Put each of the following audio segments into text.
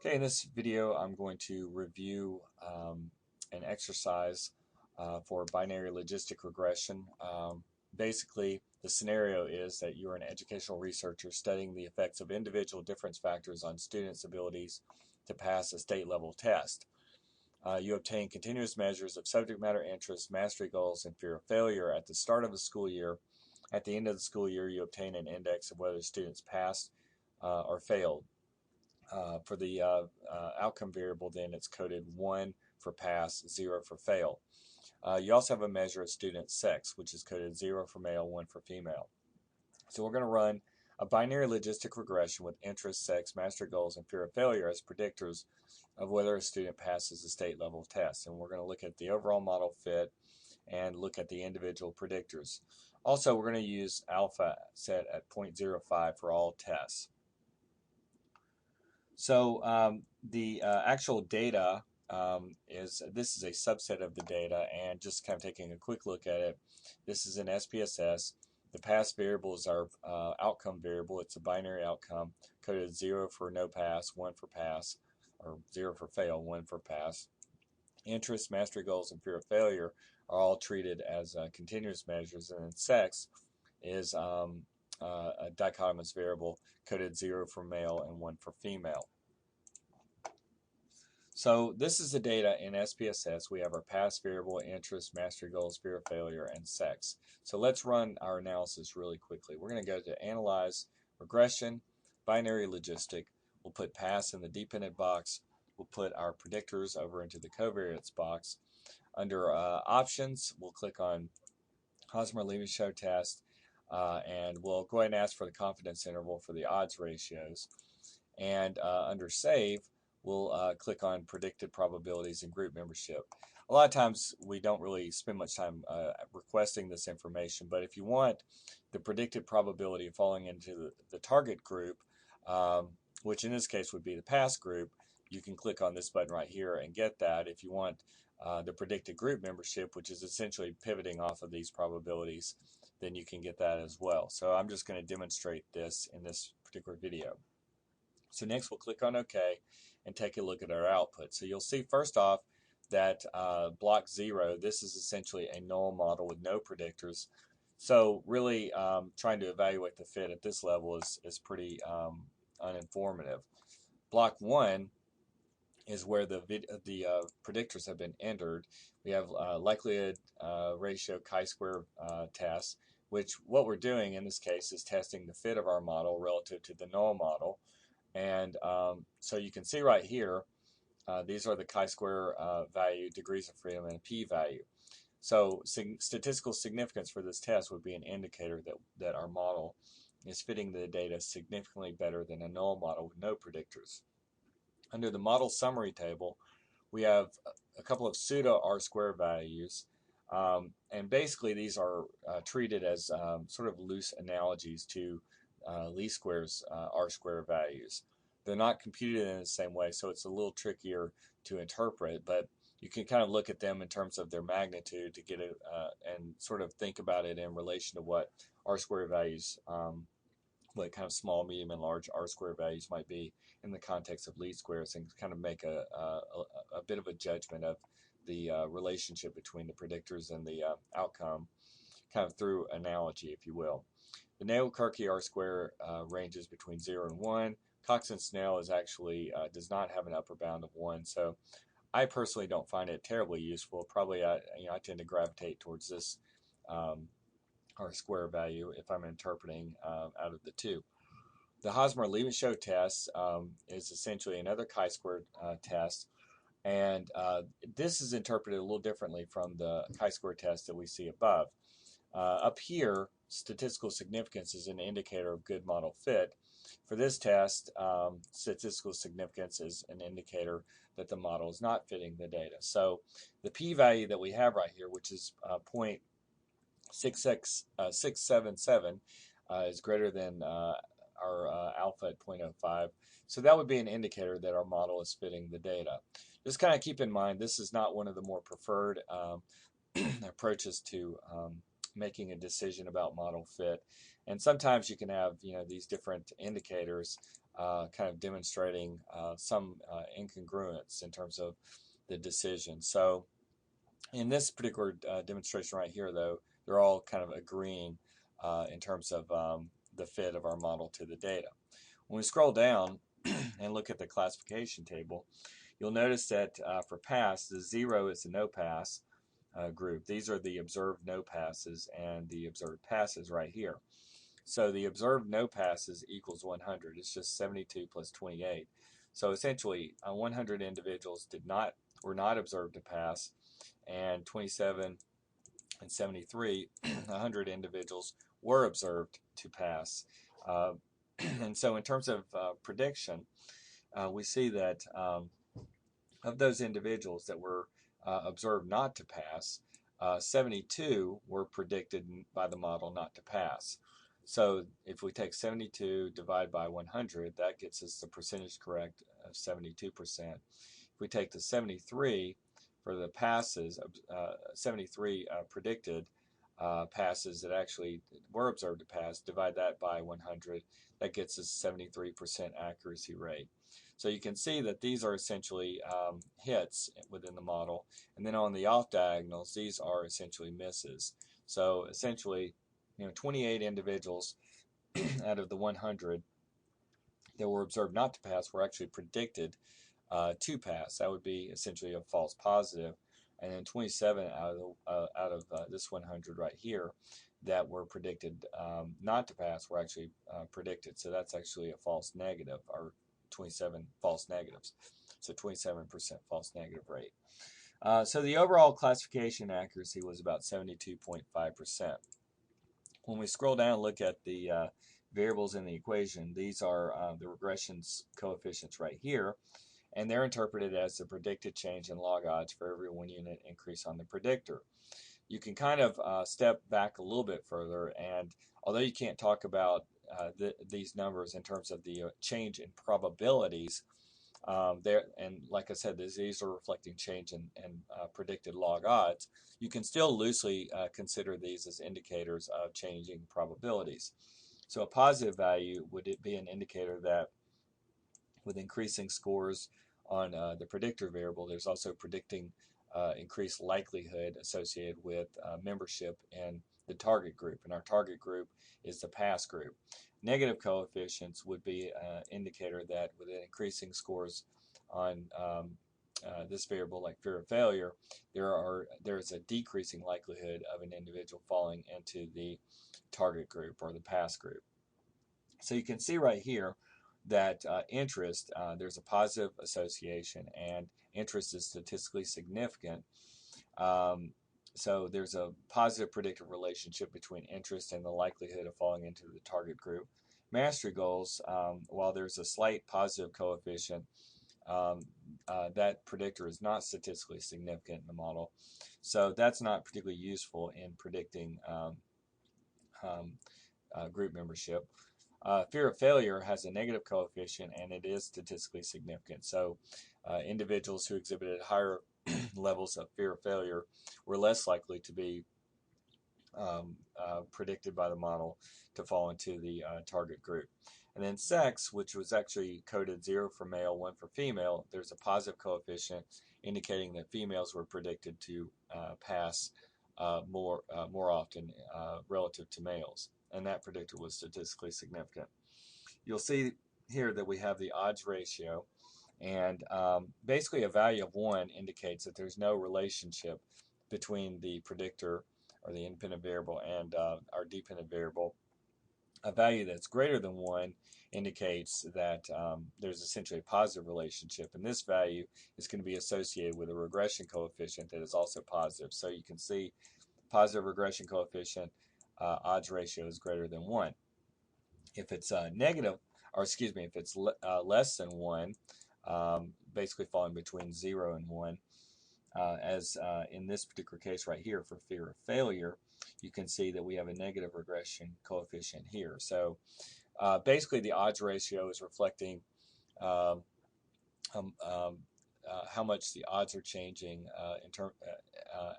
Okay, in this video, I'm going to review an exercise for binary logistic regression. Basically, the scenario is that you're an educational researcher studying the effects of individual difference factors on students' abilities to pass a state-level test. You obtain continuous measures of subject matter interest, mastery goals, and fear of failure at the start of the school year. At the end of the school year, you obtain an index of whether students passed or failed. For the outcome variable, then it's coded 1 for pass, 0 for fail. You also have a measure of student sex, which is coded 0 for male, 1 for female. So we're going to run a binary logistic regression with interest, sex, mastery goals, and fear of failure as predictors of whether a student passes a state level test. And we're going to look at the overall model fit and look at the individual predictors. Also, we're going to use alpha set at 0.05 for all tests. So the actual data this is a subset of the data, and just kind of taking a quick look at it, this is an SPSS. The pass variable is our outcome variable. It's a binary outcome, coded 0 for no pass, 1 for pass, or 0 for fail, 1 for pass. Interest, mastery goals, and fear of failure are all treated as continuous measures, and then sex is a dichotomous variable coded 0 for male and 1 for female. So this is the data in SPSS. We have our pass variable, interest, mastery goals, fear of failure, and sex. So let's run our analysis really quickly. We're going to go to Analyze, Regression, Binary Logistic. We'll put pass in the dependent box. We'll put our predictors over into the covariance box. Under Options, we'll click on Hosmer-Levenshow test, and we'll go ahead and ask for the confidence interval for the odds ratios. And under Save, we'll click on predicted probabilities and group membership. A lot of times we don't really spend much time requesting this information, but if you want the predicted probability of falling into the target group, which in this case would be the pass group, you can click on this button right here and get that. If you want the predicted group membership, which is essentially pivoting off of these probabilities, then you can get that as well. So I'm just going to demonstrate this in this particular video. So next we'll click on OK and take a look at our output. So you'll see first off that block 0, this is essentially a null model with no predictors. So really trying to evaluate the fit at this level is pretty uninformative. Block 1 is where the predictors have been entered. We have likelihood ratio chi-square test, which what we're doing in this case is testing the fit of our model relative to the null model. And so you can see right here, these are the chi-square value, degrees of freedom, and a p-value. So statistical significance for this test would be an indicator that our model is fitting the data significantly better than a null model with no predictors. Under the model summary table, we have a couple of pseudo R-square values, and basically these are treated as sort of loose analogies to least squares R-square values. They're not computed in the same way, so it's a little trickier to interpret, but you can kind of look at them in terms of their magnitude to get it and sort of think about it in relation to what R-square values, what kind of small, medium, and large R-square values might be in the context of least squares, and kind of make a bit of a judgment of the relationship between the predictors and the outcome, kind of through analogy, if you will. The Nail-Kirky R-square ranges between 0 and 1. Cox and Snell is actually does not have an upper bound of 1, so I personally don't find it terribly useful. Probably I tend to gravitate towards this R-square value if I'm interpreting out of the two. The Hosmer-Levenshow test is essentially another chi-square test, and this is interpreted a little differently from the chi-square test that we see above. Up here, statistical significance is an indicator of good model fit. For this test, statistical significance is an indicator that the model is not fitting the data. So the p-value that we have right here, which is 0.677, is greater than our alpha at 0.05. So that would be an indicator that our model is fitting the data. Just kind of keep in mind, this is not one of the more preferred approaches to making a decision about model fit. And sometimes you can have these different indicators kind of demonstrating some incongruence in terms of the decision. So in this particular demonstration right here, though, they're all kind of agreeing in terms of the fit of our model to the data. When we scroll down and look at the classification table, you'll notice that for pass, the 0 is the no pass group. These are the observed no passes and the observed passes right here. So the observed no passes equals 100. It's just 72 plus 28. So essentially, 100 individuals were not observed to pass, and 27 and 73, 100 individuals were observed to pass. And so in terms of prediction, we see that of those individuals that were observed not to pass, 72 were predicted by the model not to pass. So if we take 72 divided by 100, that gets us the percentage correct of 72%. If we take the 73 for the passes, 73 predicted passes that actually were observed to pass, divide that by 100, that gets us 73% accuracy rate. So you can see that these are essentially hits within the model, and then on the off diagonals, these are essentially misses. So essentially, 28 individuals out of the 100 that were observed not to pass were actually predicted to pass. That would be essentially a false positive. And then 27 out of this 100 right here that were predicted not to pass were actually predicted. So that's actually a false negative, or 27 false negatives. So 27% false negative rate. So the overall classification accuracy was about 72.5%. When we scroll down and look at the variables in the equation, these are the regression coefficients right here, and they're interpreted as the predicted change in log odds for every 1 unit increase on the predictor. You can kind of step back a little bit further, and although you can't talk about these numbers in terms of the change in probabilities, and like I said, these are reflecting change in predicted log odds. You can still loosely consider these as indicators of changing probabilities. So a positive value would be an indicator that with increasing scores on the predictor variable, there's also predicting increased likelihood associated with membership in the target group, and our target group is the pass group. Negative coefficients would be an indicator that with increasing scores on this variable, like fear of failure, there is a decreasing likelihood of an individual falling into the target group or the pass group. So you can see right here that interest, there's a positive association, and interest is statistically significant. So there's a positive predictive relationship between interest and the likelihood of falling into the target group. Mastery goals, while there's a slight positive coefficient, that predictor is not statistically significant in the model. So that's not particularly useful in predicting group membership. Fear of failure has a negative coefficient, and it is statistically significant. So individuals who exhibited higher levels of fear of failure were less likely to be predicted by the model to fall into the target group. And then sex, which was actually coded 0 for male, 1 for female, there's a positive coefficient indicating that females were predicted to pass more often relative to males, and that predictor was statistically significant. You'll see here that we have the odds ratio, and basically a value of 1 indicates that there's no relationship between the predictor or the independent variable and our dependent variable. A value that's greater than 1 indicates that there's essentially a positive relationship, and this value is going to be associated with a regression coefficient that is also positive. So you can see positive regression coefficient, odds ratio is greater than 1. If it's negative, or excuse me, if it's less than 1, basically falling between 0 and 1, as in this particular case right here for fear of failure, you can see that we have a negative regression coefficient here. So basically the odds ratio is reflecting how much the odds are changing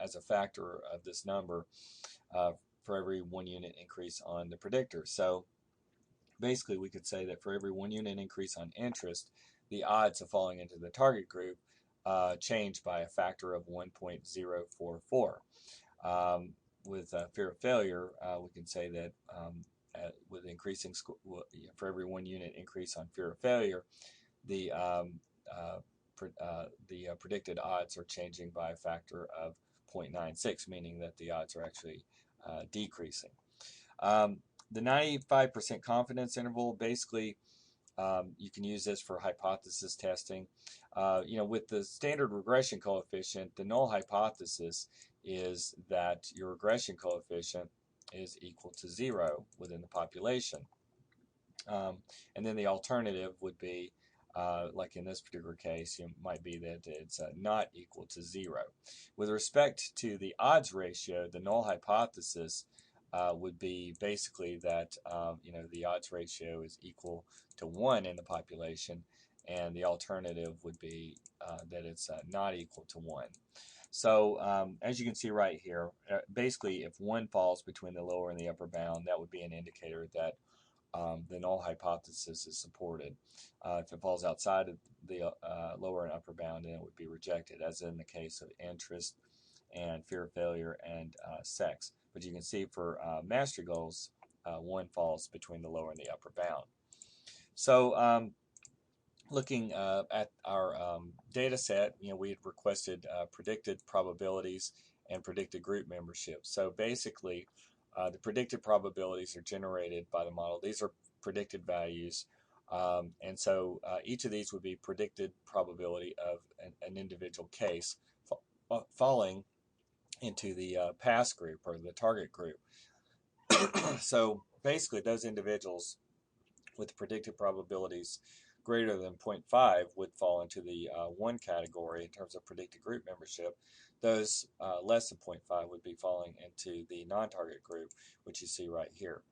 as a factor of this number for every 1 unit increase on the predictor. So basically we could say that for every 1 unit increase on interest, the odds of falling into the target group change by a factor of 1.044. With fear of failure, we can say that with increasing for every 1 unit increase on fear of failure, the predicted odds are changing by a factor of 0.96, meaning that the odds are actually decreasing. The 95% confidence interval, basically, you can use this for hypothesis testing. With the standard regression coefficient, the null hypothesis is that your regression coefficient is equal to 0 within the population. And then the alternative would be, like in this particular case, it might be that it's not equal to 0. With respect to the odds ratio, the null hypothesis would be basically that the odds ratio is equal to 1 in the population, and the alternative would be that it's not equal to 1. So as you can see right here, basically if 1 falls between the lower and the upper bound, that would be an indicator that the null hypothesis is supported. If it falls outside of the lower and upper bound, then it would be rejected, as in the case of interest and fear of failure and sex. But you can see for mastery goals, 1 falls between the lower and the upper bound. So looking at our data set, we had requested predicted probabilities and predicted group membership. So basically, the predicted probabilities are generated by the model. These are predicted values. And so each of these would be predicted probability of an individual case falling into the pass group or the target group. So basically, those individuals with predicted probabilities greater than 0.5 would fall into the 1 category in terms of predicted group membership. Those less than 0.5 would be falling into the non-target group, which you see right here.